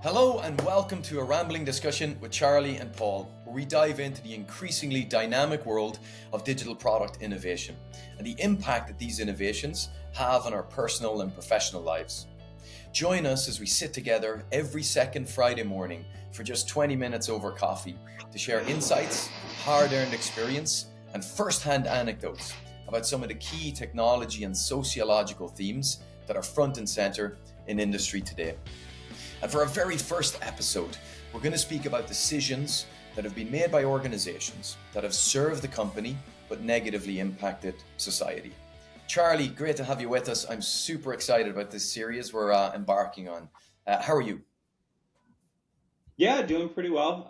Hello and welcome to a rambling discussion with Charlie and Paul, where we dive into the increasingly dynamic world of digital product innovation and the impact that these innovations have on our personal and professional lives. Join us as we sit together every second Friday morning for just 20 minutes over coffee to share insights, hard-earned experience, and first-hand anecdotes about some of the key technology and sociological themes that are front and center in industry today. And for our very first episode, we're going to speak about decisions that have been made by organizations that have served the company but negatively impacted society. Charlie, great to have you with us. I'm super excited about this series we're embarking on. How are you? Yeah, doing pretty well.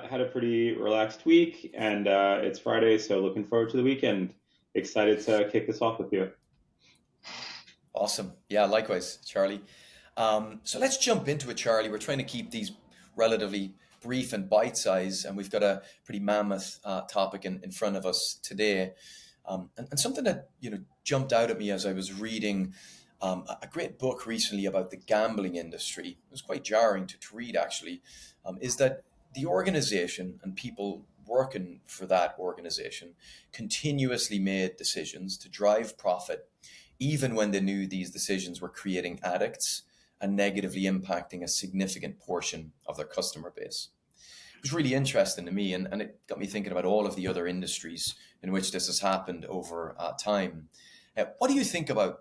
Had a pretty relaxed week, and it's Friday, so looking forward to the weekend. Excited to kick this off with you. Awesome. Yeah, likewise, Charlie. So let's jump into it, Charlie. We're trying to keep these relatively brief and bite-sized, and we've got a pretty mammoth topic in front of us today. And something that jumped out at me as I was reading a great book recently about the gambling industry. It was quite jarring to read, actually. Is that the organization and people working for that organization continuously made decisions to drive profit, even when they knew these decisions were creating addicts and negatively impacting a significant portion of their customer base. It was really interesting to me, and it got me thinking about all of the other industries in which this has happened over time. What do you think about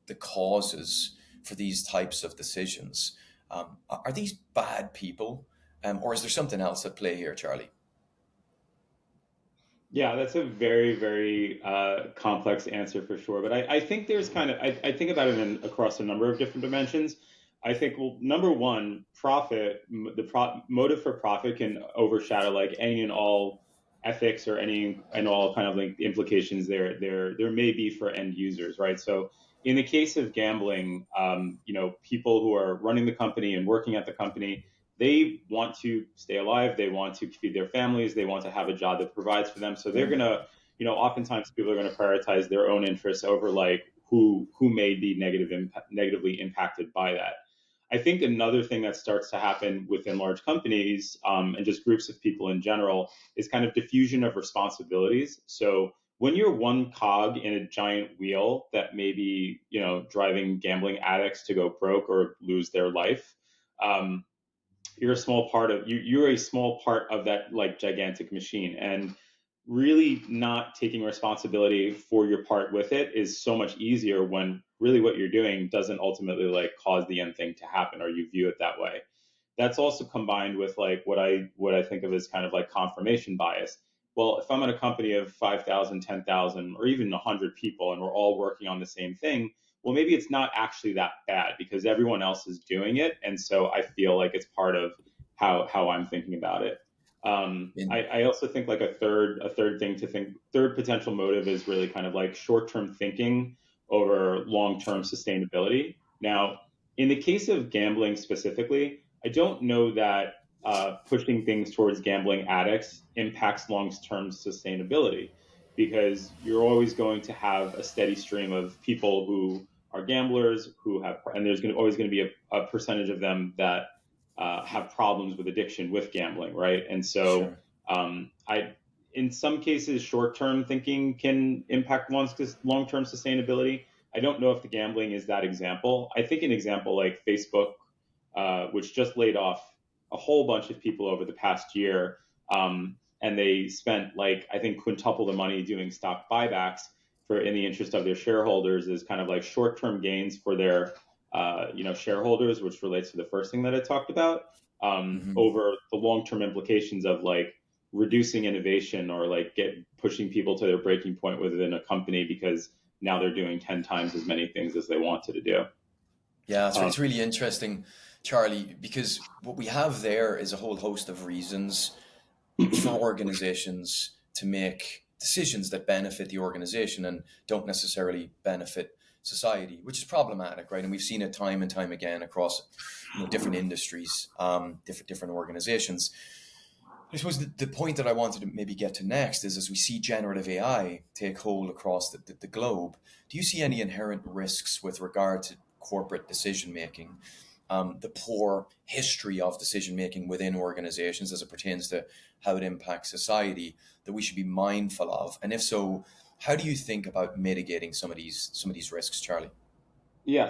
the causes for these types of decisions? Are these bad people, or is there something else at play here, Charlie? Yeah, that's a very, very complex answer for sure. But I think there's I think about it across a number of different dimensions. I think, well, number one, profit, motive for profit can overshadow like any and all ethics or any and all kind of like implications there may be for end users, right? So in the case of gambling, people who are running the company and working at the company, they want to stay alive, they want to feed their families, they want to have a job that provides for them. So they're gonna, oftentimes people are going to prioritize their own interests over like who may be negatively impacted by that. I think another thing that starts to happen within large companies and just groups of people in general is kind of diffusion of responsibilities. So when you're one cog in a giant wheel that may be, driving gambling addicts to go broke or lose their life, um, you're a small part of you're a small part of that like gigantic machine, and really not taking responsibility for your part with it is so much easier when really what you're doing doesn't ultimately like cause the end thing to happen or you view it that way. That's also combined with like what I think of as kind of like confirmation bias. Well, if I'm in a company of 5,000, 10,000, or even 100 people and we're all working on the same thing, well, maybe it's not actually that bad because everyone else is doing it. And so I feel like it's part of how I'm thinking about it. I also think like third potential motive is really kind of like short-term thinking over long-term sustainability. Now, in the case of gambling specifically, I don't know that pushing things towards gambling addicts impacts long-term sustainability because you're always going to have a steady stream of people who are gamblers and there's always going to be a percentage of them that have problems with addiction with gambling, right? And so, Sure. I, in some cases, short-term thinking can impact long-term sustainability. I don't know if the gambling is that example. I think an example like Facebook, which just laid off a whole bunch of people over the past year, and they spent like I think quintuple the money doing stock buybacks for in the interest of their shareholders is kind of like short-term gains for their shareholders, which relates to the first thing that I talked about, Hmm. over the long-term implications of like reducing innovation or like pushing people to their breaking point within a company because now they're doing 10 times as many things as they wanted to do. Yeah, Um, it's really interesting, Charlie, because what we have there is a whole host of reasons for organizations to make decisions that benefit the organization and don't necessarily benefit society, which is problematic, right? And we've seen it time and time again across, different industries, different organizations. I suppose the point that I wanted to maybe get to next is as we see generative AI take hold across the globe, do you see any inherent risks with regard to corporate decision making? the poor history of decision making within organizations as it pertains to how it impacts society that we should be mindful of? And if so, how do you think about mitigating some of these risks, Charlie? Yeah.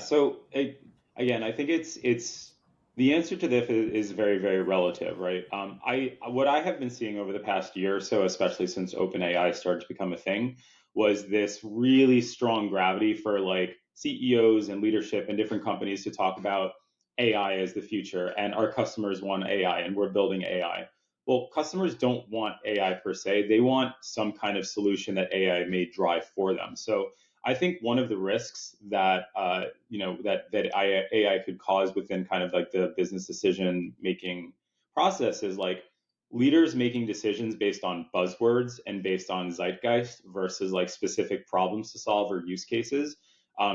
Again, I think it's the answer to this is very, very relative, right? I what I have been seeing over the past year or so, especially since OpenAI started to become a thing, was this really strong gravity for like CEOs and leadership in different companies to talk about AI as the future, and our customers want AI, and we're building AI. Well, customers don't want AI per se; they want some kind of solution that AI may drive for them. So I think one of the risks that that AI could cause within kind of like the business decision making process is like leaders making decisions based on buzzwords and based on zeitgeist versus like specific problems to solve or use cases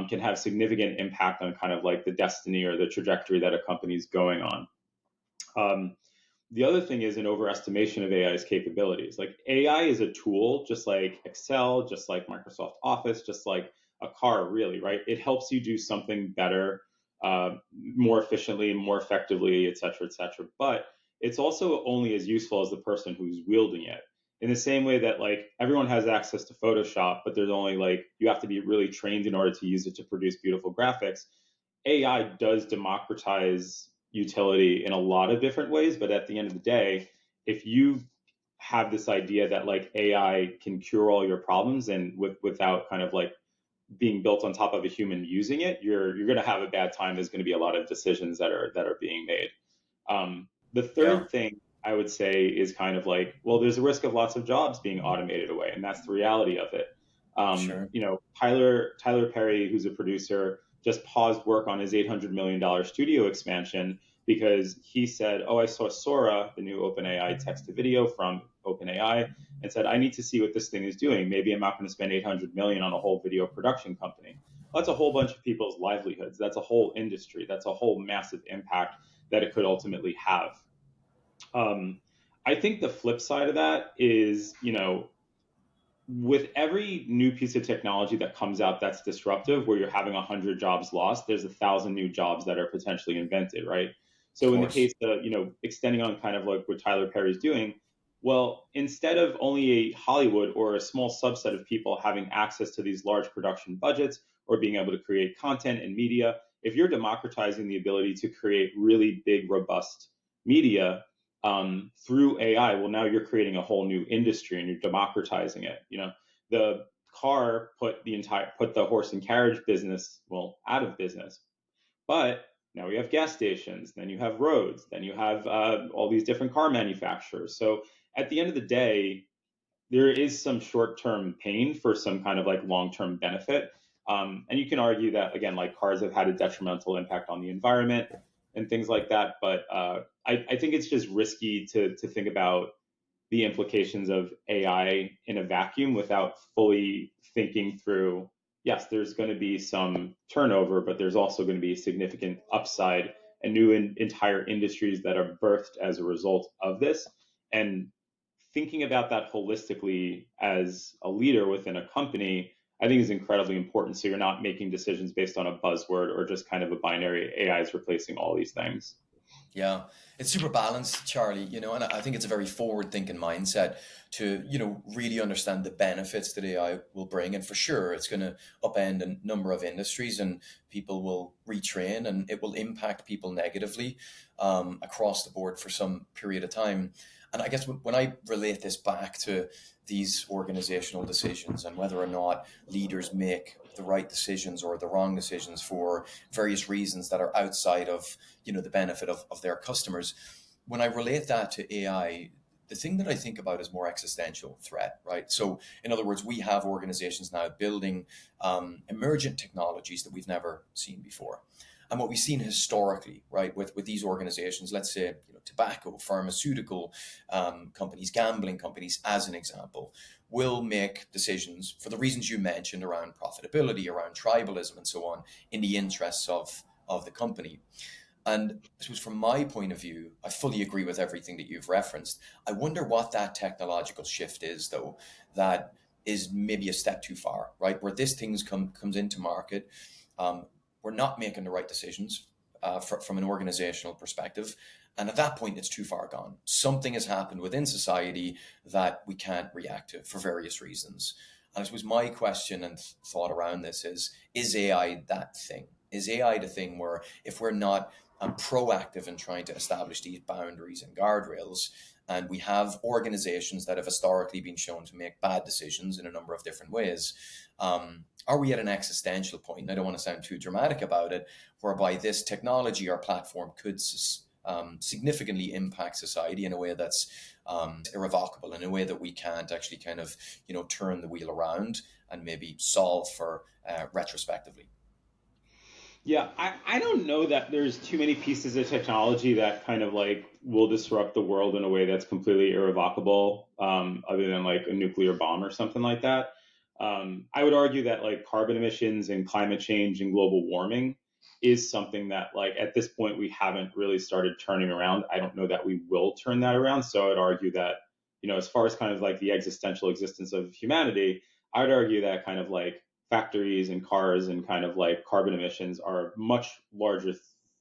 can have significant impact on kind of like the destiny or the trajectory that a company is going on. Um, the other thing is an overestimation of AI's capabilities. Like AI is a tool, just like Excel, just like Microsoft Office, just like a car, really, right? It helps you do something better, more efficiently, more effectively, et cetera, et cetera. But it's also only as useful as the person who's wielding it. In the same way that like everyone has access to Photoshop, but there's only like you have to be really trained in order to use it to produce beautiful graphics. AI does democratize utility in a lot of different ways, but at the end of the day, if you have this idea that like AI can cure all your problems and without kind of like being built on top of a human using it, you're going to have a bad time. There's going to be a lot of decisions that are being made. The Yeah, third thing I would say is kind of like, well, there's a risk of lots of jobs being automated away, and that's the reality of it. sure. Tyler Perry, who's a producer, just paused work on his $800 million studio expansion because he said, "Oh, I saw Sora, the new OpenAI text to video from OpenAI, and said I need to see what this thing is doing. Maybe I'm not going to spend 800 million on a whole video production company." Well, that's a whole bunch of people's livelihoods. That's a whole industry. That's a whole massive impact that it could ultimately have. Um, I think the flip side of that is, with every new piece of technology that comes out that's disruptive, where you're having 100 jobs lost, there's 1,000 new jobs that are potentially invented, right? Of So in the course. case of extending on kind of like what Tyler Perry's doing, well, instead of only a Hollywood or a small subset of people having access to these large production budgets or being able to create content and media, if you're democratizing the ability to create really big, robust media, through AI, well, now you're creating a whole new industry and you're democratizing it. The car put the horse and carriage business out of business, but now we have gas stations, then you have roads, then you have all these different car manufacturers. So at the end of the day, there is some short-term pain for some kind of like long-term benefit. And you can argue that again, like cars have had a detrimental impact on the environment and things like that. But I think it's just risky to think about the implications of AI in a vacuum without fully thinking through. Yes, there's going to be some turnover, but there's also going to be significant upside and new entire industries that are birthed as a result of this. And thinking about that holistically as a leader within a company, I think is incredibly important. So you're not making decisions based on a buzzword or just kind of a binary AI is replacing all these things. Yeah, it's super balanced, Charlie, and I think it's a very forward-thinking mindset to, really understand the benefits that AI will bring. And for sure, it's going to upend a number of industries and people will retrain and it will impact people negatively across the board for some period of time. And I guess when I relate this back to these organizational decisions and whether or not leaders make the right decisions or the wrong decisions for various reasons that are outside of the benefit of their customers, when I relate that to AI, the thing that I think about is more existential threat, right? So in other words, we have organizations now building emergent technologies that we've never seen before. And what we've seen historically, right, with these organizations, let's say tobacco, pharmaceutical companies, gambling companies, as an example, will make decisions for the reasons you mentioned around profitability, around tribalism, and so on, in the interests of the company. And I suppose from my point of view, I fully agree with everything that you've referenced. I wonder what that technological shift is, though, that is maybe a step too far, right? Where this thing comes into market, we're not making the right decisions from an organizational perspective. And at that point, it's too far gone. Something has happened within society that we can't react to for various reasons. And I suppose my question and thought around this is AI that thing? Is AI the thing where if we're not proactive in trying to establish these boundaries and guardrails, and we have organizations that have historically been shown to make bad decisions in a number of different ways, are we at an existential point? And I don't want to sound too dramatic about it, whereby this technology or platform could significantly impact society in a way that's irrevocable, in a way that we can't actually kind of, turn the wheel around and maybe solve for retrospectively. Yeah, I don't know that there's too many pieces of technology that kind of like will disrupt the world in a way that's completely irrevocable, other than like a nuclear bomb or something like that. I would argue that like carbon emissions and climate change and global warming is something that like at this point we haven't really started turning around. I don't know that we will turn that around. So I'd argue that, as far as kind of like the existential existence of humanity, I would argue that kind of like factories and cars and kind of like carbon emissions are a much larger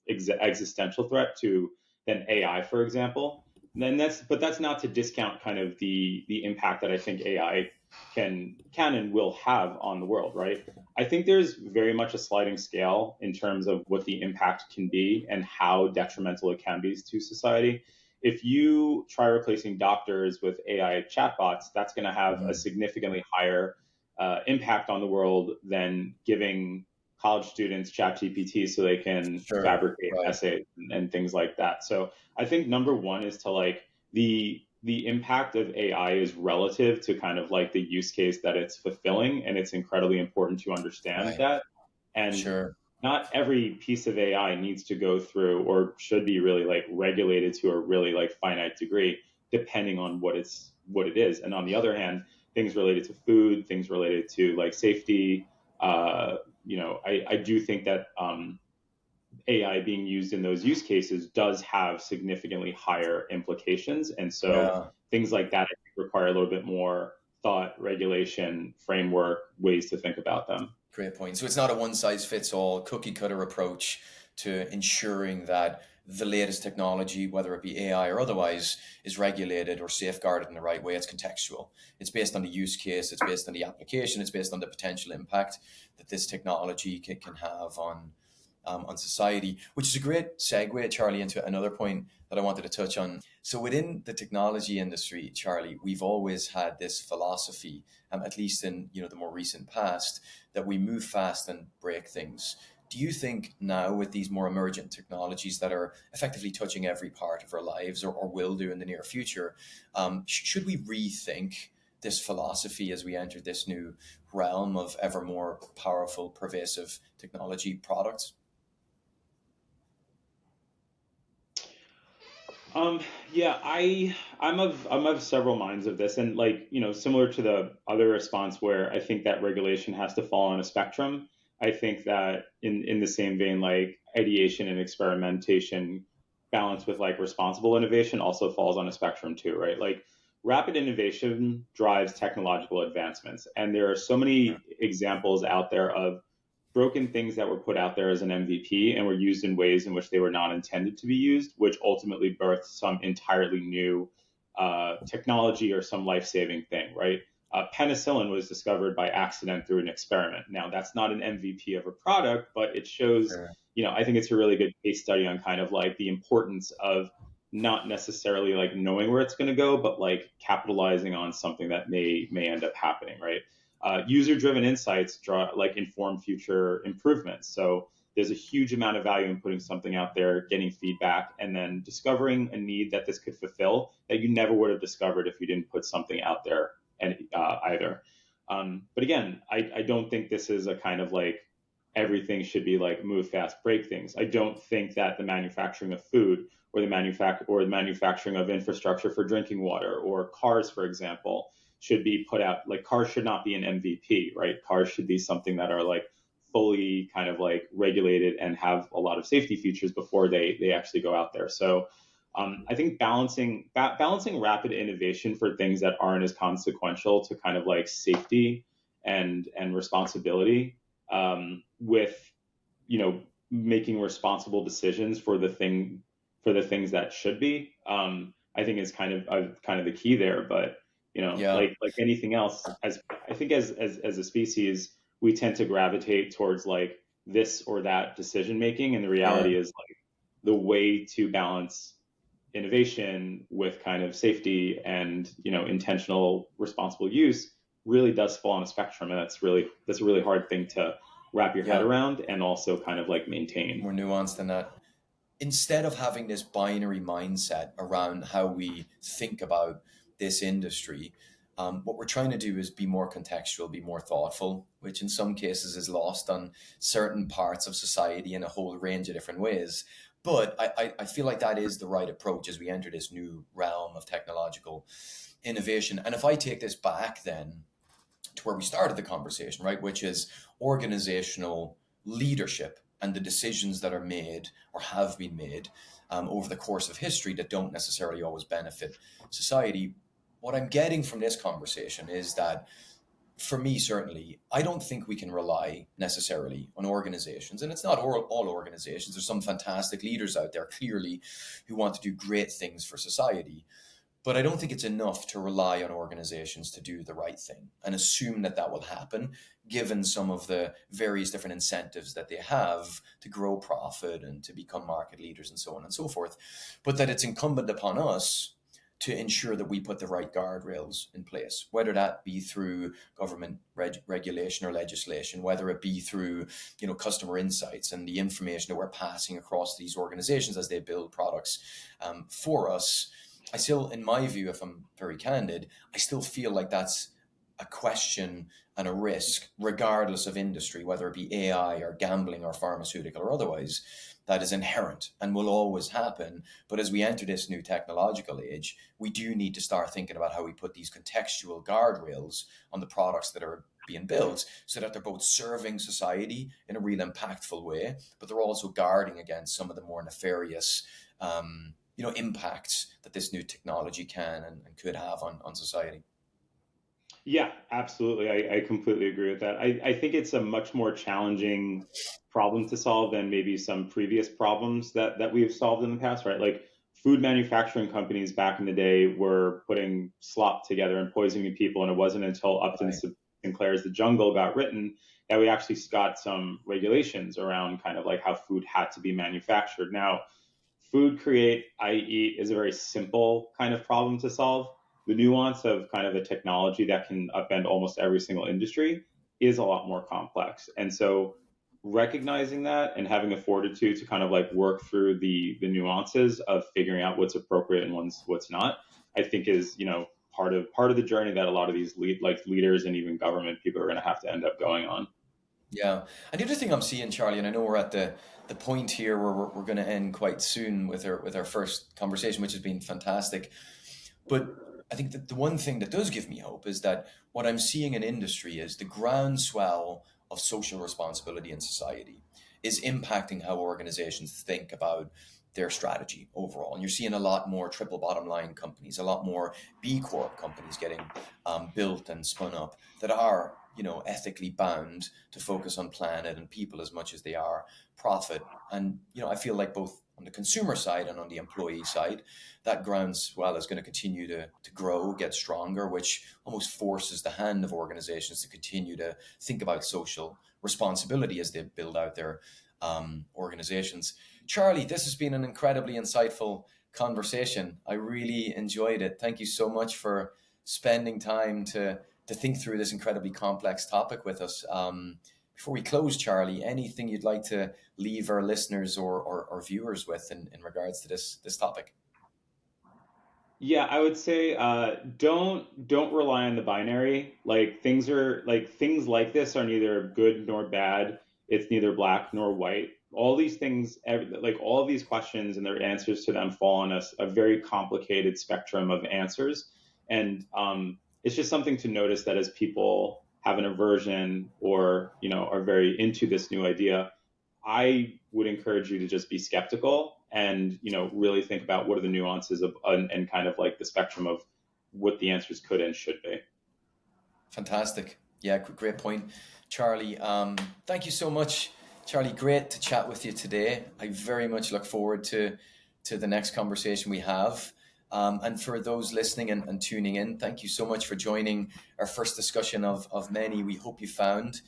existential threat to than AI, for example. And then that's not to discount kind of the impact that I think AI can and will have on the world, right? I think there's very much a sliding scale in terms of what the impact can be and how detrimental it can be to society. If you try replacing doctors with AI chatbots, that's going to have a Mm, significantly higher impact on the world than giving college students ChatGPT so they can sure. fabricate Right. essays and things like that. So I think number one is to like the impact of AI is relative to kind of like the use case that it's fulfilling, and it's incredibly important to understand Right. that. And Sure. not every piece of AI needs to go through or should be really like regulated to a really like finite degree, depending on what it is. And on the other hand, things related to food, things related to like safety, I do think that AI being used in those use cases does have significantly higher implications. And so Yeah. things like that I think require a little bit more thought, regulation, framework, ways to think about them. Great point. So it's not a one size fits all cookie cutter approach to ensuring that the latest technology, whether it be AI or otherwise, is regulated or safeguarded in the right way. It's contextual. It's based on the use case, it's based on the application, it's based on the potential impact that this technology can have on society, which is a great segue, Charlie, into another point that I wanted to touch on. So within the technology industry, Charlie, we've always had this philosophy, at least in the more recent past, that we move fast and break things. Do you think now, with these more emergent technologies that are effectively touching every part of our lives, or will do in the near future, should we rethink this philosophy as we enter this new realm of ever more powerful, pervasive technology products? Um, yeah, I'm of several minds of this, and like similar to the other response where I think that regulation has to fall on a spectrum. I think that in the same vein, like ideation and experimentation balanced with like responsible innovation also falls on a spectrum too, right? Like rapid innovation drives technological advancements, and there are so Yeah. many examples out there of broken things that were put out there as an MVP and were used in ways in which they were not intended to be used, which ultimately birthed some entirely new technology or some life saving thing, right? Penicillin was discovered by accident through an experiment. Now, that's not an MVP of a product, but it shows, Sure. I think it's a really good case study on kind of like the importance of not necessarily like knowing where it's going to go, but like capitalizing on something that may end up happening, right? User-driven insights like inform future improvements. So there's a huge amount of value in putting something out there, getting feedback, and then discovering a need that this could fulfill that you never would have discovered if you didn't put something out there and either. But again, I don't think this is a kind of like everything should be like move fast, break things. I don't think that the manufacturing of food or the manufacturing of infrastructure for drinking water or cars, for example, should be put out. Like cars should not be an MVP, right? Cars should be something that are like fully kind of like regulated and have a lot of safety features before they actually go out there. So I think balancing rapid innovation for things that aren't as consequential to kind of like safety and responsibility with making responsible decisions for the things that should be. I think is kind of the key there. But Yeah, like anything else, as I think as a species, we tend to gravitate towards like this or that decision making, and the reality sure. is like the way to balance innovation with kind of safety and intentional responsible use really does fall on a spectrum, and that's a really hard thing to wrap your head Yeah, around and also kind of like maintain. more nuanced than that. Instead of having this binary mindset around how we think about this industry, what we're trying to do is be more contextual, be more thoughtful, which in some cases is lost on certain parts of society in a whole range of different ways. But I feel like that is the right approach as we enter this new realm of technological innovation. And if I take this back then to where we started the conversation, right, which is organizational leadership and the decisions that are made or have been made over the course of history that don't necessarily always benefit society. What I'm getting from this conversation is that, for me, certainly, I don't think we can rely necessarily on organizations. And it's not all organizations. There's some fantastic leaders out there, clearly, who want to do great things for society. But I don't think it's enough to rely on organizations to do the right thing and assume that that will happen, given some of the various different incentives that they have to grow profit and to become market leaders and so on and so forth. But that it's incumbent upon us to ensure that we put the right guardrails in place, whether that be through government regulation or legislation, whether it be through customer insights and the information that we're passing across these organizations as they build products for us. I still, in my view, if I'm very candid, I still feel like that's a question and a risk, regardless of industry, whether it be AI or gambling or pharmaceutical or otherwise, that is inherent and will always happen. But as we enter this new technological age, we do need to start thinking about how we put these contextual guardrails on the products that are being built so that they're both serving society in a real impactful way, but they're also guarding against some of the more nefarious impacts that this new technology can and could have on society. Yeah, absolutely. I completely agree with that. I think it's a much more challenging problem to solve than maybe some previous problems that we have solved in the past, right? Like food manufacturing companies back in the day were putting slop together and poisoning people, and it wasn't until Upton Right. Sinclair's The Jungle got written that we actually got some regulations around kind of like how food had to be manufactured. Now, food create, I eat is a very simple kind of problem to solve. The nuance of kind of a technology that can upend almost every single industry is a lot more complex. And so recognizing that and having the fortitude to kind of like work through the nuances of figuring out what's appropriate and what's not, I think is, part of the journey that a lot of these leaders and even government people are going to have to end up going on. Yeah. And the other thing I'm seeing, Charlie, and I know we're at the point here where we're going to end quite soon with our first conversation, which has been fantastic. But I think that the one thing that does give me hope is that what I'm seeing in industry is the groundswell of social responsibility in society is impacting how organizations think about their strategy overall. And you're seeing a lot more triple bottom line companies, a lot more B Corp companies getting built and spun up that are, ethically bound to focus on planet and people as much as they are profit. And, I feel like both on the consumer side and on the employee side, that groundswell is going to continue to grow, get stronger, which almost forces the hand of organizations to continue to think about social responsibility as they build out their organizations. Charlie, this has been an incredibly insightful conversation. I really enjoyed it. Thank you so much for spending time to think through this incredibly complex topic with us. Before we close, Charlie, anything you'd like to leave our listeners or viewers with in regards to this topic? Yeah, I would say don't rely on the binary. Things like this are neither good nor bad. It's neither black nor white. All these things, like all of these questions and their answers to them, fall on a very complicated spectrum of answers. And it's just something to notice that as people have an aversion or are very into this new idea, I would encourage you to just be skeptical and really think about what are the nuances of and kind of like the spectrum of what the answers could and should be. Fantastic. Yeah, great point, Charlie. Thank you so much Charlie, great to chat with you today. I very much look forward to the next conversation we have. And for those listening and tuning in, thank you so much for joining our first discussion of many. We hope you found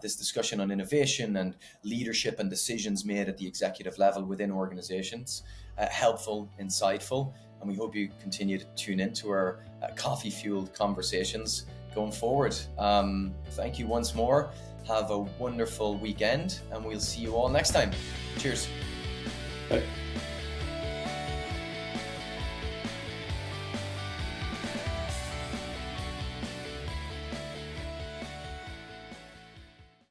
this discussion on innovation and leadership and decisions made at the executive level within organizations helpful, insightful, and we hope you continue to tune into our coffee-fueled conversations going forward. Thank you once more. Have a wonderful weekend, and we'll see you all next time. Cheers. Bye.